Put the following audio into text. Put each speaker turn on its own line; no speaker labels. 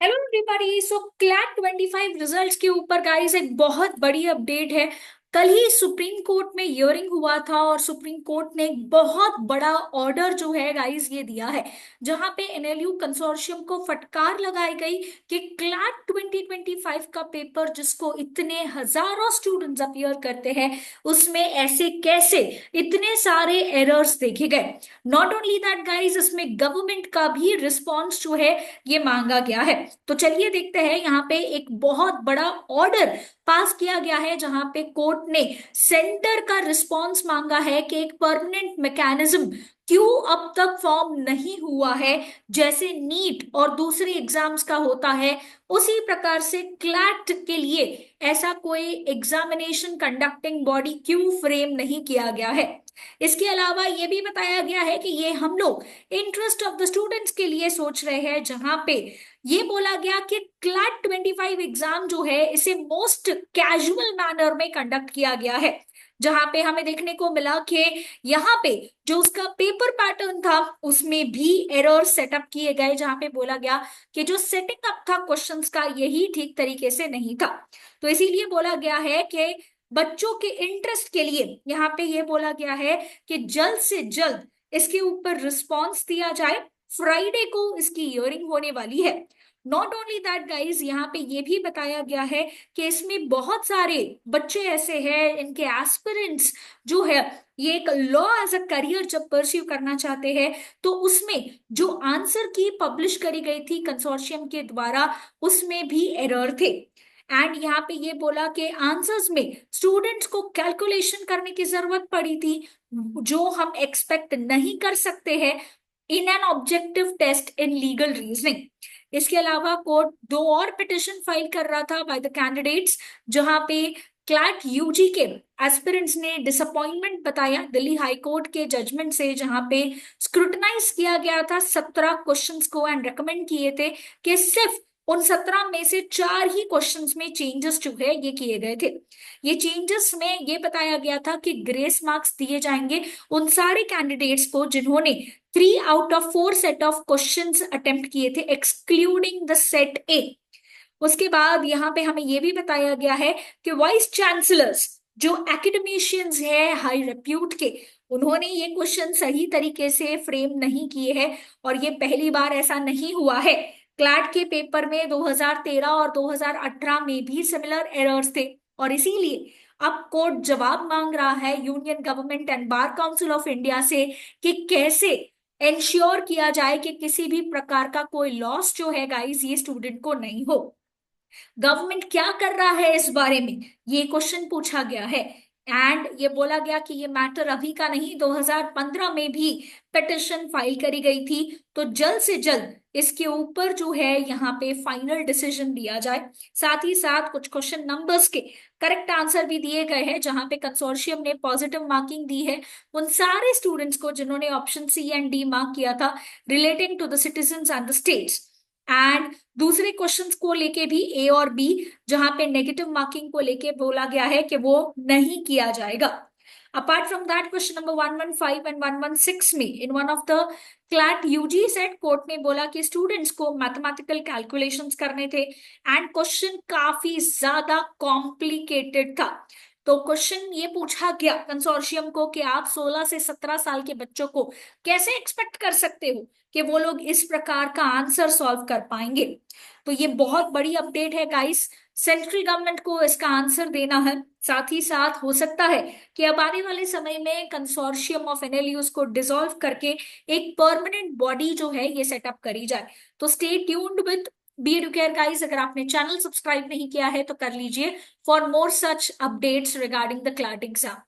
Hello everybody. So CLAT 25 results के ऊपर guys एक बहुत बड़ी अपडेट है। कल ही सुप्रीम कोर्ट में हियरिंग हुआ था और सुप्रीम कोर्ट ने एक बहुत बड़ा ऑर्डर जो है गाइस ये दिया है, जहां पे एनएलयू कंसोर्शियम को फटकार लगाई गई कि क्लैट 2025 का पेपर जिसको इतने हजारों स्टूडेंट्स अपीयर करते हैं उसमें ऐसे कैसे इतने सारे एरर्स देखे गए। नॉट ओनली दैट गाइस, इसमें गवर्नमेंट का भी रिस्पॉन्स जो है ये मांगा गया है। तो चलिए देखते हैं, यहाँ पे एक बहुत बड़ा ऑर्डर पास किया गया है जहां पे कोर्ट ने सेंटर का रिस्पांस मांगा है कि एक परमानेंट मैकेनिज्म क्यों अब तक फॉर्म नहीं हुआ है। जैसे नीट और दूसरे एग्जाम्स का होता है उसी प्रकार से क्लैट के लिए ऐसा कोई एग्जामिनेशन कंडक्टिंग बॉडी क्यों फ्रेम नहीं किया गया है। इसके अलावा ये भी बताया गया है कि ये हम लोग इंटरेस्ट ऑफ द स्टूडेंट्स के लिए सोच रहे हैं, जहां पे ये बोला गया कि क्लैट 25 एग्जाम जो है इसे मोस्ट कैजुअल मैनर में कंडक्ट किया गया है। जहां पे हमें देखने को मिला कि यहाँ पे जो उसका पेपर पैटर्न था उसमें भी एरर सेटअप किए गए, जहां पे बोला गया कि जो सेटिंग अप था क्वेश्चंस का यही ठीक तरीके से नहीं था। तो इसीलिए बोला गया है कि बच्चों के इंटरेस्ट के लिए यहाँ पे ये बोला गया है कि जल्द से जल्द इसके ऊपर रिस्पॉन्स दिया जाए। फ्राइडे को इसकी हियरिंग होने वाली है। नॉट ओनली दैट गाइज, यहाँ पे ये भी बताया गया है कि इसमें बहुत सारे बच्चे ऐसे हैं, इनके एस्पिरेंट्स जो है ये एक लॉ एज अ करियर जब परस्यू करना चाहते हैं तो उसमें जो आंसर की पब्लिश करी गई थी कंसोर्शियम के द्वारा उसमें भी एरर थे। एंड यहाँ पे ये बोला कि आंसर्स में स्टूडेंट्स को कैलकुलेशन करने की जरूरत पड़ी थी जो हम एक्सपेक्ट नहीं कर सकते हैं in an objective test in legal reasoning. इसके अलावा कोर्ट दो और पिटिशन फाइल कर रहा था बाय द कैंडिडेट्स, जहां पे क्लैट यूजी के एस्पिरेंट्स ने डिसअपॉइंटमेंट बताया दिल्ली हाई कोर्ट के जजमेंट से, जहां पे स्क्रूटनाइज किया गया था 17 क्वेश्चंस को एंड रेकमेंड किए थे कि सिर्फ उन 17 में से 4 ही क्वेश्चंस में चेंजेस जो है ये किए गए थे। ये चेंजेस में ये बताया गया था कि ग्रेस मार्क्स दिए जाएंगे उन सारे कैंडिडेट्स को जिन्होंने 3 out of 4 set of questions attempt किए थे एक्सक्लूडिंग द सेट ए। उसके बाद यहाँ पे हमें यह भी बताया गया है कि वाइस चांसलर्स जो एकेडमिशियंस है हाई रेप्यूट के, उन्होंने ये क्वेश्चन सही तरीके से फ्रेम नहीं किए हैं और ये पहली बार ऐसा नहीं हुआ है। क्लैट के पेपर में 2013 और 2018 में भी सिमिलर एरर्स थे और इसीलिए अब कोर्ट जवाब मांग रहा है union government and bar council of India से कि कैसे इंश्योर किया जाए कि किसी भी प्रकार का कोई लॉस जो है गाइस ये स्टूडेंट को नहीं हो। गवर्नमेंट क्या कर रहा है इस बारे में, ये क्वेश्चन पूछा गया है। एंड ये बोला गया कि ये मैटर अभी का नहीं, 2015 में भी पिटिशन फाइल करी गई थी। तो जल्द से जल्द इसके ऊपर जो है यहाँ पे फाइनल डिसीजन दिया जाए। साथ ही साथ कुछ क्वेश्चन नंबर्स के करेक्ट आंसर भी दिए गए हैं, जहां पे कंसोर्शियम ने पॉजिटिव मार्किंग दी है उन सारे स्टूडेंट्स को जिन्होंने option C and D mark किया था relating to the citizen and the states. And दूसरे क्वेश्चंस को लेके भी ए और बी, जहां पे नेगेटिव मार्किंग को लेके बोला गया है कि वो नहीं किया जाएगा। Apart from that question number 115 and 116 में in one of the CLAT UG set court ने बोला कि स्टूडेंट्स को मैथमेटिकल कैलकुलेशंस करने थे एंड क्वेश्चन काफी ज्यादा कॉम्प्लिकेटेड था। तो क्वेश्चन ये पूछा गया कंसोर्शियम को कि आप 16 से 17 साल के बच्चों को कैसे एक्सपेक्ट कर सकते हो कि वो लोग इस प्रकार का आंसर सॉल्व कर पाएंगे। तो ये बहुत बड़ी अपडेट है गाइस, सेंट्रल गवर्नमेंट को इसका आंसर देना है। साथ ही साथ हो सकता है कि अब आने वाले समय में कंसोर्शियम ऑफ एनएलयूज को डिसॉल्व करके एक परमानेंट बॉडी जो है ये सेटअप करी जाए। तो stay tuned with B Educare guys. अगर आपने चैनल सब्सक्राइब नहीं किया है तो कर लीजिए for more such updates regarding the CLAT exam.